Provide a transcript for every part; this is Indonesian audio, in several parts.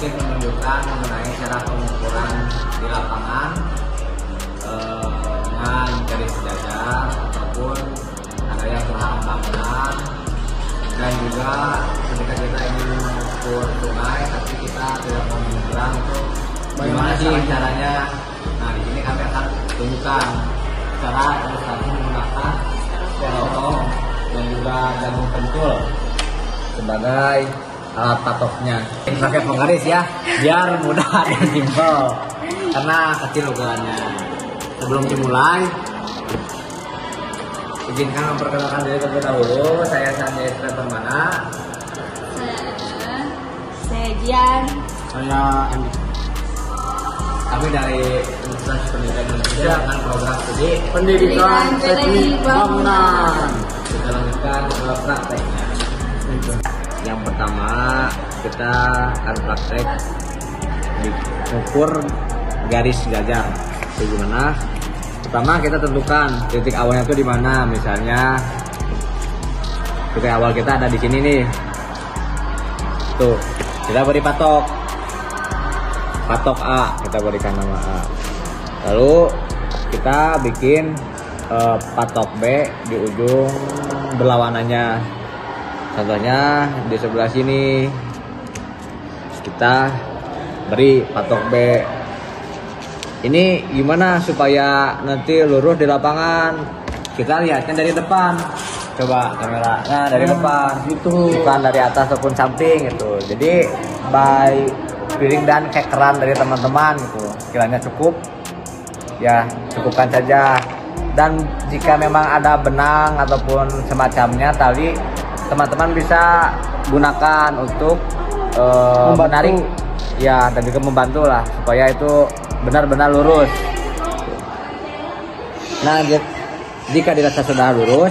ingin menunjukkan mengenai cara pengukuran di lapangan dengan garis sejajar ataupun ada yang terhalang bangunan, dan juga ketika kita ingin mengukur sungai tapi kita tidak mau menyeberang, itu bagaimana sih caranya? Nah, di sini kami akan tunjukkan cara ilustrasi menggunakan sterotong dan juga jarum pentul sebagai alat patoknya. Pakai penggaris ya, biar mudah dan simpel karena kecil ukurannya. Sebelum dimulai, izinkan memperkenalkan diri terlebih dahulu. Saya Sanjay Permana. Saya Jian. Saya Andi. Kami dari Universitas Pendidikan Indonesia dengan program studi Pendidikan Teknik Bangunan. Kita lanjutkan ke prakteknya. Yang pertama kita akan praktek mengukur garis sejajar. Itu gimana? Pertama kita tentukan titik awalnya itu di mana. Misalnya titik awal kita ada di sini nih. Tuh, kita beri patok A, kita berikan nama A. Lalu kita bikin patok B di ujung berlawanannya. Contohnya di sebelah sini kita beri patok B. Ini gimana supaya nanti lurus di lapangan? Kita lihatnya dari depan. Coba kameranya dari depan, itu bukan dari atas ataupun samping gitu. Jadi by feeling dan kekeran dari teman-teman gitu, kiranya cukup ya, cukupkan saja. Dan jika memang ada benang ataupun semacamnya tali, teman-teman bisa gunakan untuk menarik ya, dan juga membantu lah supaya itu benar-benar lurus. Nah, jika dirasa sudah lurus,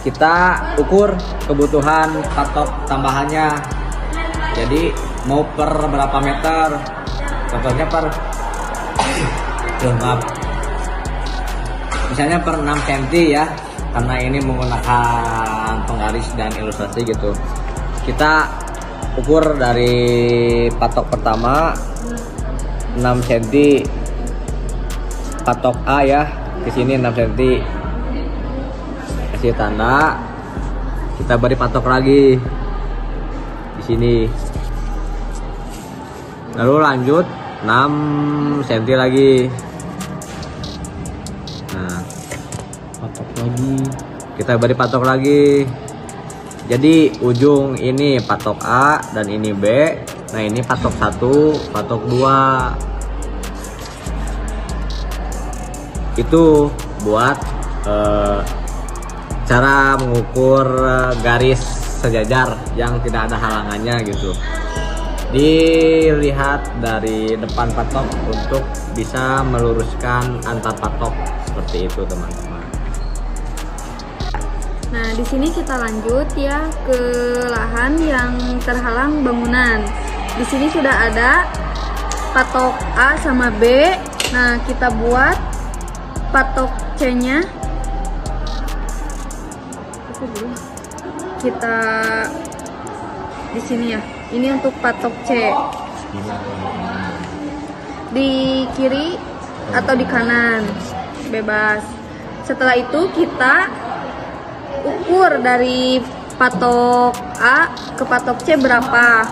kita ukur kebutuhan patok tambahannya. Jadi mau per berapa meter? Contohnya per misalnya per 6 cm ya, karena ini menggunakan penggaris dan ilustrasi gitu. Kita ukur dari patok pertama 6 cm, patok A ya, di sini 6 cm. Kasih tanda, kita beri patok lagi di sini. Lalu lanjut 6 cm lagi. Nah, patok lagi. Kita beri patok lagi. Jadi ujung ini patok A dan ini B. Nah, ini patok 1, patok 2. Itu buat cara mengukur garis sejajar yang tidak ada halangannya gitu. Dilihat dari depan patok untuk bisa meluruskan antar patok, seperti itu teman-teman. Nah, di sini kita lanjut ya ke lahan yang terhalang bangunan. Di sini sudah ada patok A sama B. Nah, kita buat patok C-nya. Kita di sini ya. Ini untuk patok C. Di kiri atau di kanan, bebas. Setelah itu kita ukur dari patok A ke patok C berapa.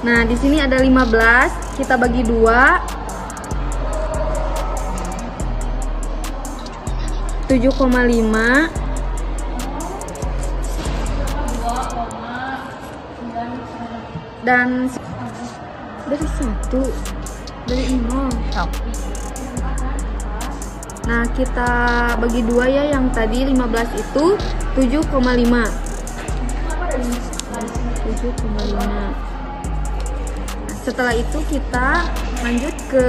Nah, di sini ada 15, kita bagi 2. 7,5 dan dari 1 dari 0. Nah, kita bagi 2 ya, yang tadi 15 itu 7,5. 7,5. Setelah itu kita lanjut ke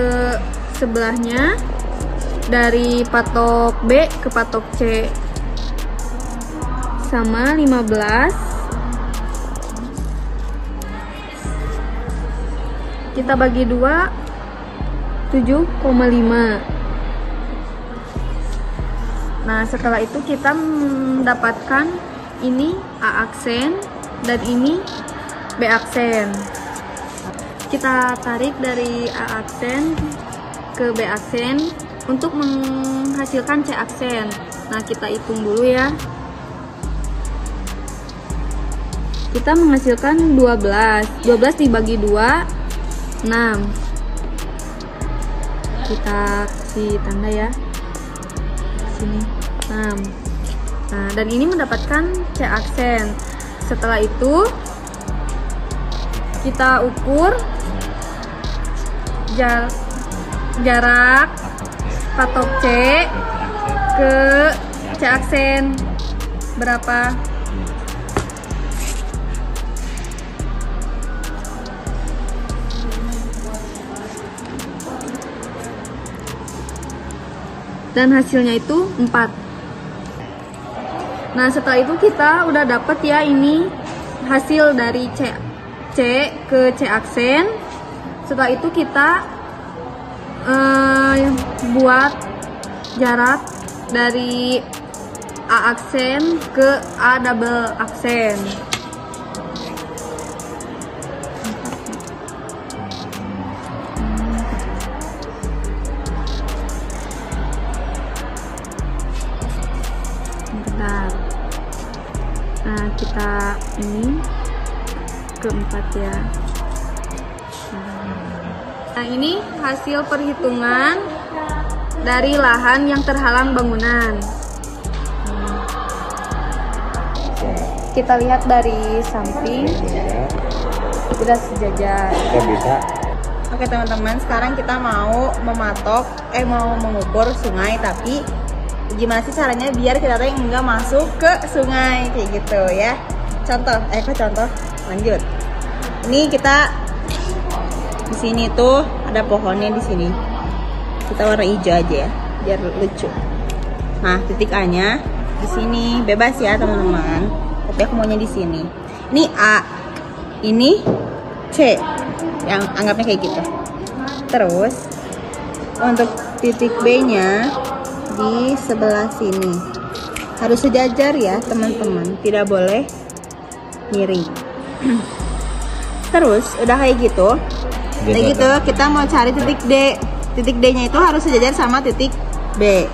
sebelahnya, dari patok B ke patok C sama 15. Kita bagi 2, 7,5. Nah, setelah itu kita mendapatkan ini A aksen dan ini B aksen. Kita tarik dari A aksen ke B aksen untuk menghasilkan C aksen. Nah, kita hitung dulu ya. Kita menghasilkan 12. 12 dibagi 2, 6. Kita kasih tanda ya. Sini 6. Nah, dan ini mendapatkan C aksen. Setelah itu kita ukur jarak patok C ke C aksen berapa. Dan hasilnya itu 4. Nah, setelah itu kita udah dapet ya ini hasil dari C ke C aksen. Setelah itu kita buat jarak dari A aksen ke A double aksen. Nah, kita ini keempat ya. Nah, ini hasil perhitungan dari lahan yang terhalang bangunan. Kita lihat dari samping, sudah sejajar. Kita bisa. Oke teman-teman, sekarang kita mau mengukur sungai, tapi gimana sih caranya biar kita tuh nggak masuk ke sungai kayak gitu ya. Contoh, contoh lanjut. Ini kita di sini tuh ada pohonnya di sini. Kita warna hijau aja ya, biar lucu. Nah, titik A-nya di sini bebas ya teman-teman. Tapi aku maunya di sini. Ini A, ini C, yang anggapnya kayak gitu. Terus untuk titik B-nya di sebelah sini harus sejajar ya teman-teman, tidak boleh miring. Terus udah kayak gitu, kita mau cari titik D. Titik D-nya itu harus sejajar sama titik B.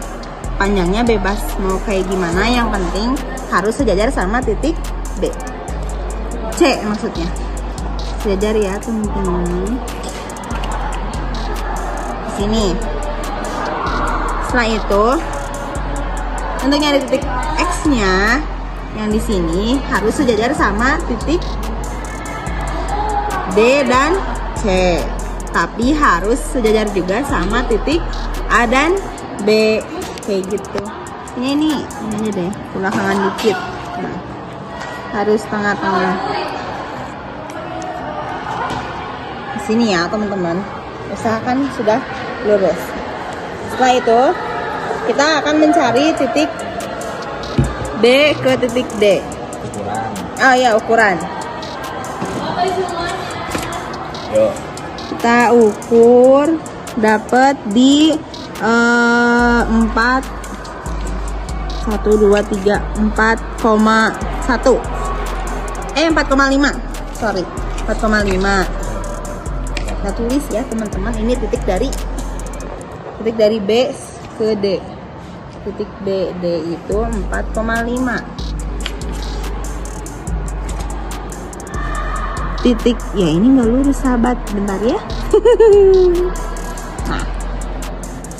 Panjangnya bebas mau kayak gimana, yang penting harus sejajar sama titik B. C maksudnya sejajar ya teman-teman. Di sini. Setelah itu, untuk nyari titik X-nya yang di sini harus sejajar sama titik D dan C. Tapi harus sejajar juga sama titik A dan B kayak gitu. Ini aja deh, belakangan dikit. Nah, harus tengah-tengah. Di sini ya teman-teman. Usahakan sudah lurus. Setelah itu kita akan mencari titik B ke titik D. Ukuran. Oh ya, ukuran. Yuk. Kita ukur dapat di 4 4,5. Sorry, 4,5. Kita tulis ya teman-teman, ini titik dari B ke D. Titik D itu 4,5. Titik ya ini nggak lurus sahabat, bentar ya. Nah,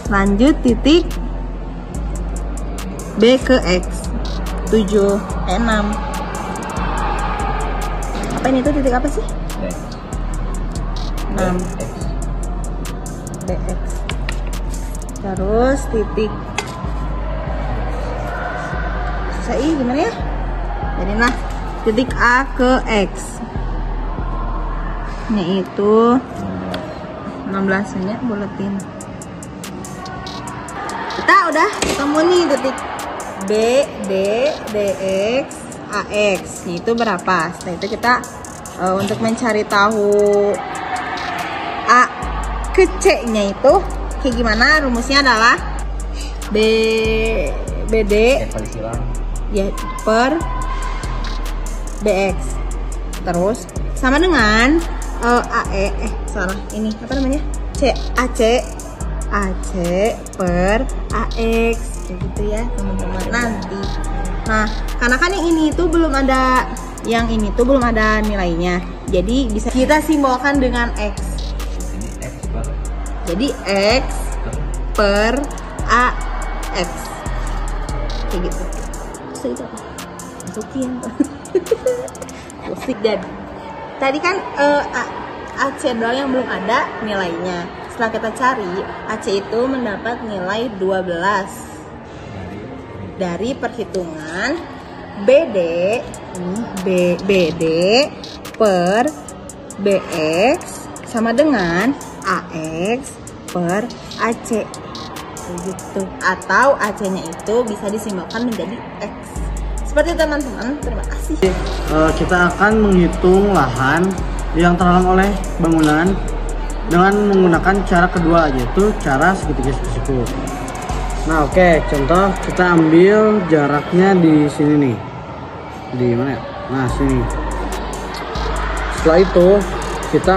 lanjut titik B ke X 6. Apa ini tuh titik apa sih? 6 BX. Terus titik susah gimana ya? Jadi nah titik A ke X ini itu 16 nya buletin. Kita udah ketemu nih titik B, D, DX, AX. Itu berapa? Setelah itu kita untuk mencari tahu A ke C-nya itu kayak gimana? Rumusnya adalah BD ya per BX. Terus sama dengan ini apa namanya? AC per AX kayak gitu ya teman-teman nanti. Nah, karena kan yang ini tuh belum ada, nilainya. Jadi bisa kita simbolkan dengan X. Jadi X per AX kayak gitu. Masukin. Dan tadi kan AC doang yang belum ada nilainya. Setelah kita cari, AC itu mendapat nilai 12 dari perhitungan BD per BX sama dengan AX per AC gitu. Atau AC-nya itu bisa disimbolkan menjadi X. Seperti teman-teman, terima kasih. Kita akan menghitung lahan yang terhalang oleh bangunan dengan menggunakan cara kedua, yaitu cara segitiga siku. Nah, oke, contoh kita ambil jaraknya di sini nih. Di mana ya? Nah, sini. Setelah itu kita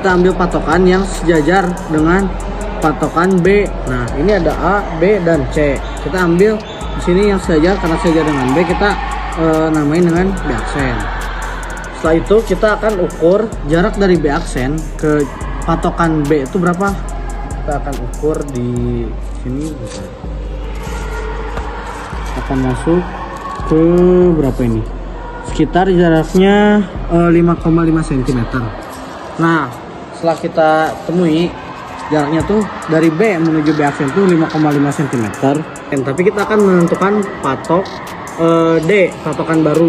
ambil patokan yang sejajar dengan patokan B. Nah, ini ada A, B, dan C. Kita ambil di sini yang sejajar, karena sejajar dengan B kita namain dengan B aksen. Setelah itu kita akan ukur jarak dari B aksen ke patokan B itu berapa. Kita akan ukur di sini. Akan masuk ke berapa ini? Sekitar jaraknya 5,5 cm. Nah, setelah kita temui jaraknya tuh dari B menuju B aksen tuh 5,5 cm. Tapi kita akan menentukan patok D, patokan baru.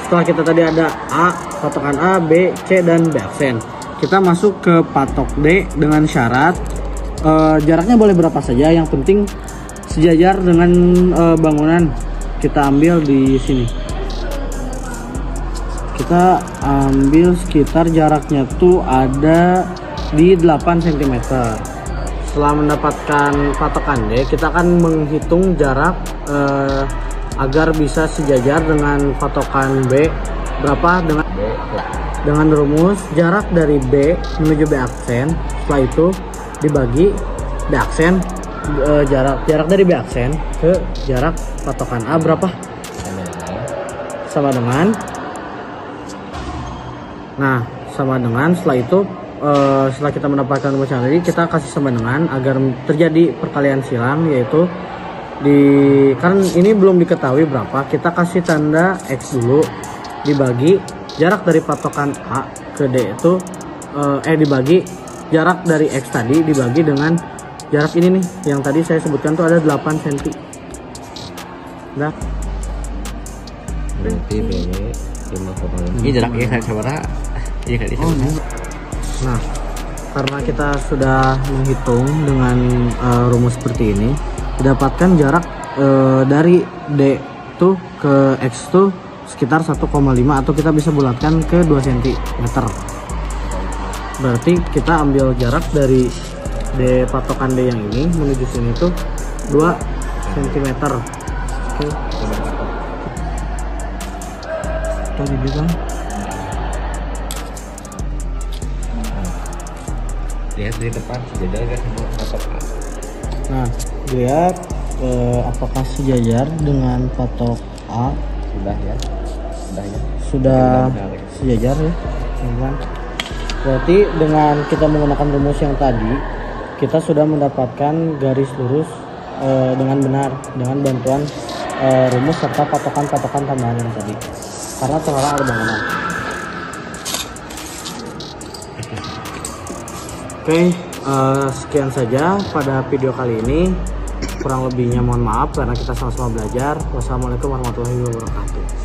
Setelah kita tadi ada A, patokan A, B, C, dan B aksen. Kita masuk ke patok D dengan syarat jaraknya boleh berapa saja, yang penting sejajar dengan bangunan. Kita ambil di sini. Kita ambil sekitar jaraknya tuh ada di 8 cm. Setelah mendapatkan patokan D, kita akan menghitung jarak agar bisa sejajar dengan patokan B berapa dengan rumus jarak dari B menuju B aksen. Setelah itu dibagi B aksen, jarak dari B aksen ke jarak patokan A berapa? Sama dengan. Nah, sama dengan. Setelah itu setelah kita mendapatkan rumus yang tadi, kita kasih sama dengan agar terjadi perkalian silang, yaitu kan ini belum diketahui berapa, kita kasih tanda X dulu, dibagi jarak dari patokan A ke D itu dibagi jarak dari X tadi dibagi dengan jarak ini nih yang tadi saya sebutkan tuh ada 8 cm. Nah, berarti BB 5,5. Ini jaraknya saya coba. Nah, karena kita sudah menghitung dengan rumus seperti ini, didapatkan jarak dari D tuh ke X tuh sekitar 1,5, atau kita bisa bulatkan ke 2 cm. Berarti kita ambil jarak dari D, patokan D yang ini menuju sini tuh 2 cm. Oke. Tadi bilang lihat di depan sejajar kan sama patok A. Nah, lihat apakah sejajar dengan patok A? Sudah sejajar ya, teman-teman. Berarti dengan kita menggunakan rumus yang tadi, kita sudah mendapatkan garis lurus dengan benar dengan bantuan rumus serta patokan-patokan tambahan yang tadi, karena terhalang ada bangunan. Oke, sekian saja pada video kali ini. Kurang lebihnya mohon maaf karena kita sama-sama belajar. Wassalamualaikum warahmatullahi wabarakatuh.